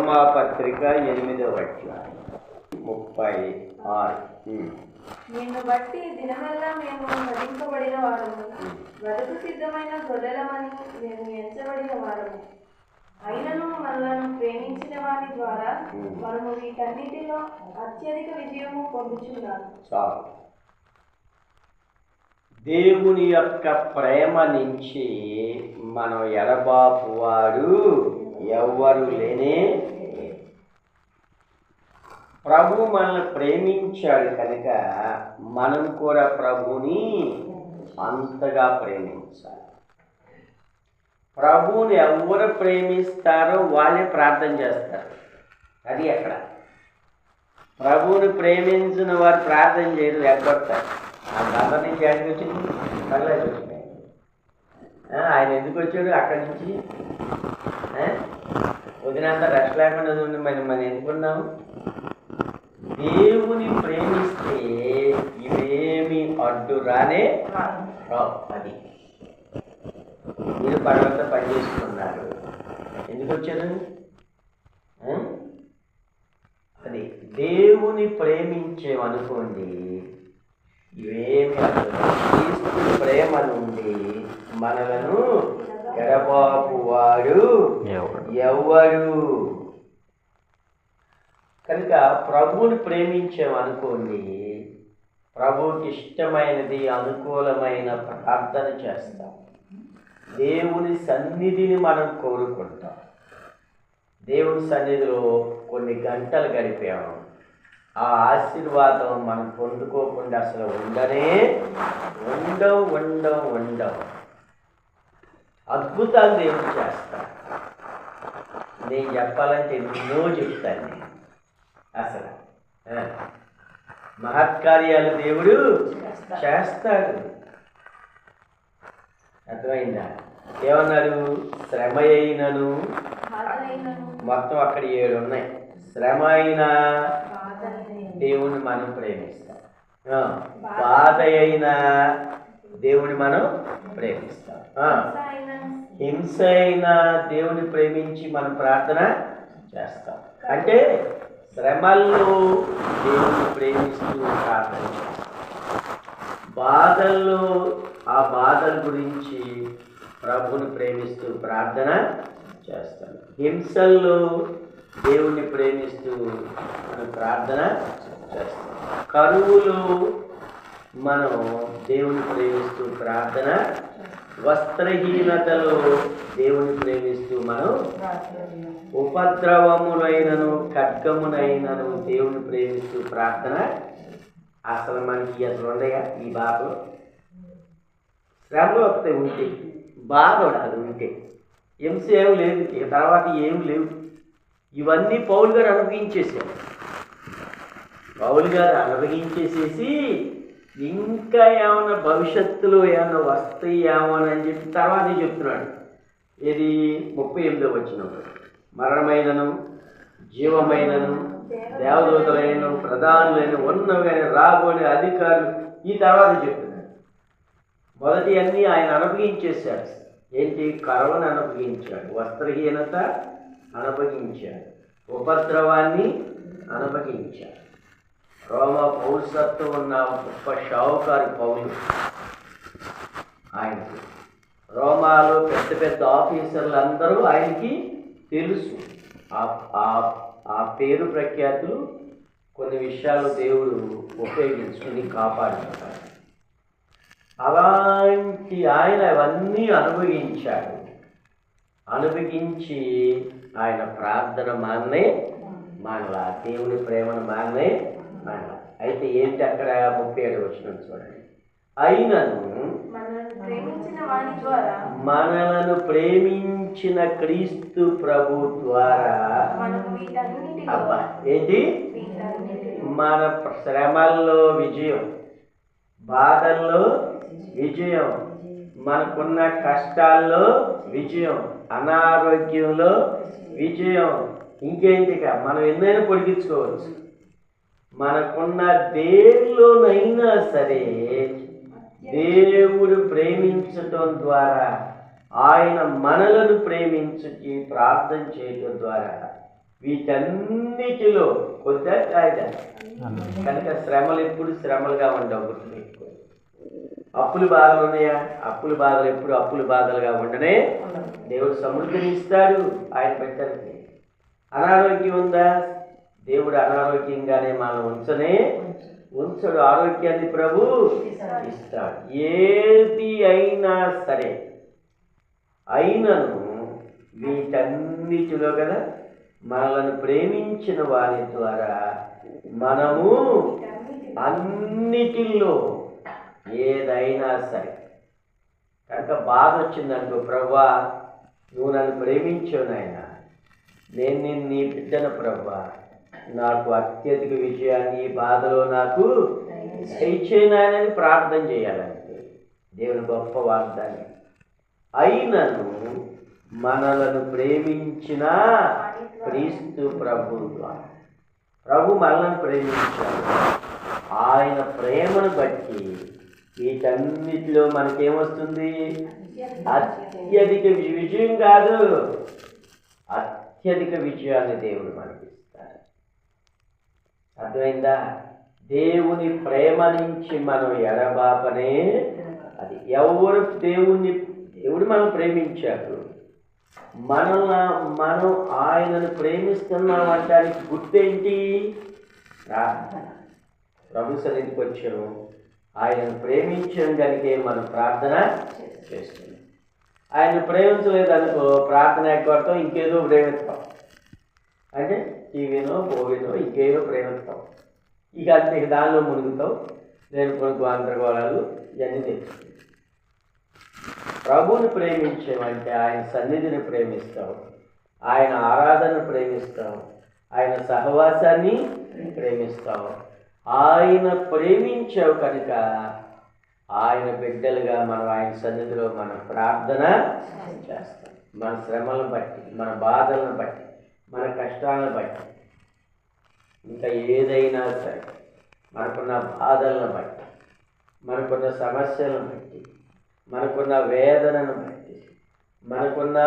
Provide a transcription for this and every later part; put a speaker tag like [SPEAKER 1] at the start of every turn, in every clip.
[SPEAKER 1] రోమాపత్రిక 8వ అధ్యాయం 36.
[SPEAKER 2] నిన్ను బట్టి దినమెల్లా మేము వధింపబడిన వారము, వధకు సిద్ధమైన గొర్రెలమని మేము ఎంచబడిన వారము. అయినను మనలను ప్రేమించిన వారి ద్వారా మనము వీటన్నిటిలో అత్యధిక విజయము పొందుచున్నాము.
[SPEAKER 1] చాలు. దేవుని యొక్క ప్రేమ నుంచి మనం ఎడబాపువాడు ఎవ్వరు లేనే. ప్రభు మనల్ని ప్రేమించాడు కనుక మనం కూడా ప్రభుని అంతగా ప్రేమించాలి. ప్రభువుని ఎవరు ప్రేమిస్తారో వాళ్ళే ప్రార్థన చేస్తారు. అది ఎక్కడ ప్రభువుని ప్రేమించిన వారు ప్రార్థన చేయరు, ఎగ్గొడతారు. ఆ బందర్ నుంచి ఎక్కడికి వచ్చింది? పర్లేదు వచ్చింది. ఆయన ఎందుకు వచ్చాడు అక్కడి నుంచి? వదినంత రెస్ట్ లేకుండా ఉండి మనం ఎందుకున్నాము? దేవుని ప్రేమిస్తే ఇవేమి అడ్డు రానే రావు. అది మీరు పడవంతా పనిచేసుకున్నారు, ఎందుకు వచ్చారు? అది దేవుని ప్రేమించేమనుకోండి, ఇవేమి అడ్డు. క్రీస్తు ప్రేమ నుండి మనలను ఎడబాపువాడు ఎవరు? కనుక ప్రభువుని ప్రేమించామనుకోండి, ప్రభువుకి ఇష్టమైనది అనుకూలమైన ప్రార్థన చేస్తాం. దేవుని సన్నిధిని మనం కోరుకుంటాం. దేవుని సన్నిధిలో కొన్ని గంటలు గడిపాము, ఆ ఆశీర్వాదం మనం పొందుకోకుండా అసలు ఉండవు. అద్భుతాలు దేవుడు చేస్తాడు. నేను చెప్పాలంటే ఎన్నో చెప్తాను. నేను అసలు మహత్కార్యాలు దేవుడు చేస్తాడు. అర్థమైందా? ఏమన్నారు? శ్రమ అయినను, మొత్తం అక్కడ 7 ఉన్నాయి. శ్రమ అయినా దేవుని మనం ప్రేమిస్తాం, బాధ అయినా దేవుని మనం ప్రేమిస్తాం, హింస అయినా దేవుని ప్రేమించి మనం ప్రార్థన చేస్తాం. అంటే శ్రమల్లో దేవుని ప్రేమిస్తూ ప్రార్థన చేస్తాం, బాధల్లో ఆ బాధల గురించి ప్రభుని ప్రేమిస్తూ ప్రార్థన చేస్తాం, హింసల్లో దేవుని ప్రేమిస్తూ మనం ప్రార్థన చేస్తాం, కరువులో మనం దేవుని ప్రేమిస్తూ ప్రార్థన, వస్త్రహీనతలో దేవుని ప్రేమిస్తూ మనం, ఉపద్రవములైనను ఖడ్గమునైనను దేవుని ప్రేమిస్తూ ప్రార్థన. అసలు మనకి అసలు ఉండయా ఈ బాధలు? శ్రమలు వస్తే ఉంటే, బాధ ఉండదు ఉంటే, హింస ఏం లేదు, తర్వాత ఏం లేవు. ఇవన్నీ పౌలు గారు అనుభవించేసారు. పౌలు గారు అనుభవించేసేసి ఇంకా ఏమైనా భవిష్యత్తులో ఏమైనా వస్తాయి ఏమోనని చెప్పి తర్వాతే చెప్తున్నాడు. ఇది 38వ వచనంలో, మరణమైనను జీవమైనను దేవదూతలైనను ప్రధానులైన ఉన్నవైన రాబోయే అధికారులు, ఈ తర్వాత చెప్తున్నాడు. మొదటి అన్నీ ఆయన అనుభవించేశాడు. ఏంటి? కరువును అనుభవించాడు, వస్త్రహీనత అనుభవించాడు, ఉపద్రవాన్ని అనుభవించాడు. రోమా పౌరసత్వం ఉన్న గొప్ప షావుకారు పౌలు. ఆయనకి రోమాలో పెద్ద పెద్ద ఆఫీసర్లు అందరూ ఆయనకి తెలుసు. ఆ పేరు ప్రఖ్యాతులు కొన్ని విషయాలు దేవుడు ఉపయోగించుకుని కాపాడుతాడు. అలాంటి ఆయన అవన్నీ అనుభవించి ఆయన ప్రార్థన మానలా, దేవుని ప్రేమను మానలా. అయితే ఏంటి అక్కడ 37వ వచనం చూడండి. అయినను మనలను ప్రేమించిన క్రీస్తు ప్రభు ద్వారా, అబ్బా ఏంటి? మన శ్రమల్లో విజయం, బాధల్లో విజయం, మనకున్న కష్టాల్లో విజయం, అనారోగ్యంలో విజయం. ఇంకేంటిగా మనం ఎన్నైనా పొడిగించుకోవచ్చు. మనకున్న దేనిలోనైనా సరే దేవుడు ప్రేమించటం ద్వారా, ఆయన మనలను ప్రేమించి ప్రార్థన చేయటం ద్వారా వీటన్నిటిలో కొద్దిగా కాయదా కనుక శ్రమలు ఎప్పుడు శ్రమలుగా ఉండవు గుర్తుపెట్టుకో. అప్పుల బాధలు ఉన్నాయా? అప్పుల బాధలు ఎప్పుడు అప్పుల బాధలుగా ఉండనే దేవుడు సమృద్ధిని ఇస్తాడు ఆయన బిడ్డలకి. అనారోగ్యం ఉందా? దేవుడు అనారోగ్యంగానే మనం ఉంచడు. ఆరోగ్యాన్ని ప్రభు ఇస్తాడు. ఏది అయినా సరే అయినను వీటన్నిటిలో కదా మనలను ప్రేమించిన వారి ద్వారా మనము అన్నిటిలో ఏదైనా సరే. కనుక బాధ వచ్చిందనుకో, ప్రభువా నువ్వు నన్ను ప్రేమించావు నాయనా, నేను నీ బిడ్డను ప్రభువా, నాకు అత్యధిక విజయాన్ని ఈ బాధలో నాకు దయచేయనని ప్రార్థన చేయాలంటే దేవుని గొప్ప వాగ్దానం. అయినను మనలను ప్రేమించిన క్రీస్తు ప్రభు ద్వారా ప్రభు మనల్ని ప్రేమించాడు. ఆయన ప్రేమను బట్టి వీటన్నిటిలో మనకేమొస్తుంది? అత్యధిక విజయం కాదు, అత్యధిక విజయాన్ని దేవుడు మనకిస్తాడు. అర్థమైందా? దేవుని ప్రేమ నుంచి మనం ఎడబాపనే అది. దేవుడు మనం ప్రేమించాడు. మనం ఆయనను ప్రేమిస్తున్నాం అనడానికి గుర్తేంటి? ప్రార్థన. ప్రభు సన్నిధికి వచ్చాము, ఆయనను ప్రేమించడం కనుకే మనం ప్రార్థన చేస్తున్నాం. ఆయన ప్రేమించలేదనుకో, ప్రార్థన ఎక్కడతాం, ఇంకేదో ప్రేమిస్తాం. అంటే టీవీనో మూవీనో ఇంకేదో ప్రేమిస్తాం. ఇక అంతే, దానిలో మునుగుతాం. నేను కొనుక్కు అంతర్గోళాలు ఇవన్నీ తెచ్చుకుంటాం. ప్రభువుని ప్రేమించామంటే ఆయన సన్నిధిని ప్రేమిస్తాం, ఆయన ఆరాధనను ప్రేమిస్తాం, ఆయన సహవాసాన్ని ప్రేమిస్తాం. ఆయన ప్రేమించావు కనుక ఆయన బిడ్డలుగా మనం ఆయన సన్నిధిలో మనం ప్రార్థన చేస్తాం. మన శ్రమలను బట్టి, మన బాధలను బట్టి, మన కష్టాలను బట్టి, ఇంకా ఏదైనా సరే మనకున్న బాధలను బట్టి, మనకున్న సమస్యలను బట్టి, మనకున్న వేదనను బట్టి, మనకున్న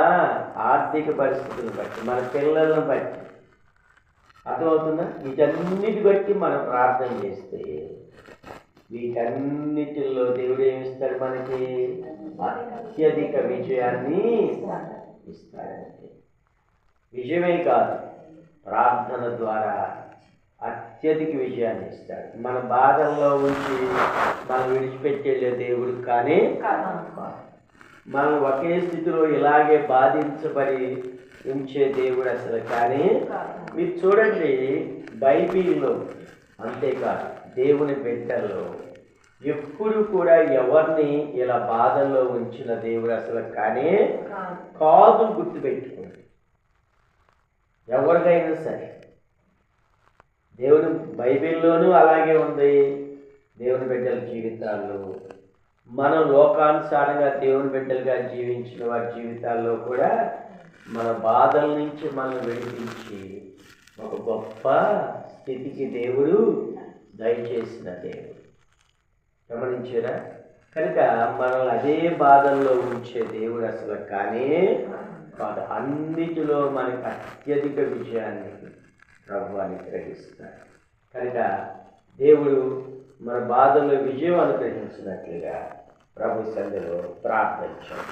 [SPEAKER 1] ఆర్థిక పరిస్థితులను బట్టి, మన పిల్లలను బట్టి, అర్థమవుతుందా? వీటన్నిటి బట్టి మనం ప్రార్థన చేస్తే వీటన్నిటిలో దేవుడు ఏమిస్తాడు? మనకి అత్యధిక విజయాన్ని ఇస్తాడంటే విజయమే కాదు, ప్రార్థన ద్వారా అత్యధిక విజయాన్ని ఇస్తాడు. మన బాధల్లో ఉంచి మనం విడిచిపెట్టేళ్ళే దేవుడు కానీ మనం ఒకే స్థితిలో ఇలాగే బాధించబడి ఉంచే దేవుడు అసలు కానీ. మీరు చూడండి, బైబిల్లో అంతేకాదు దేవుని బిడ్డల్లో ఎప్పుడు కూడా ఎవరిని ఇలా బాధల్లో ఉంచిన దేవుడు అసలు కానీ కాదు. గుర్తుపెట్టుకోండి, ఎవరికైనా సరే దేవుని బైబిల్లోనూ అలాగే ఉంది. దేవుని బిడ్డల జీవితాల్లో, మనం లోకానుసారంగా దేవుని బిడ్డలుగా జీవించిన వారి జీవితాల్లో కూడా మన బాధల నుంచి మనం విడిపించి ఒక గొప్ప స్థితికి దేవుడు దయచేసిన దేవుడు. గమనించారా? కనుక మనల్ని అదే బాధల్లో ఉంచే దేవుడు అసలు కానీ కాదు. అన్నిటిలో మనకి అత్యధిక విజయాన్ని ప్రభు అనుగ్రహిస్తాడు. కనుక దేవుడు మన బాధల్లో విజయం అనుగ్రహించినట్లుగా ప్రభు సన్నిధిలో ప్రార్థించాడు.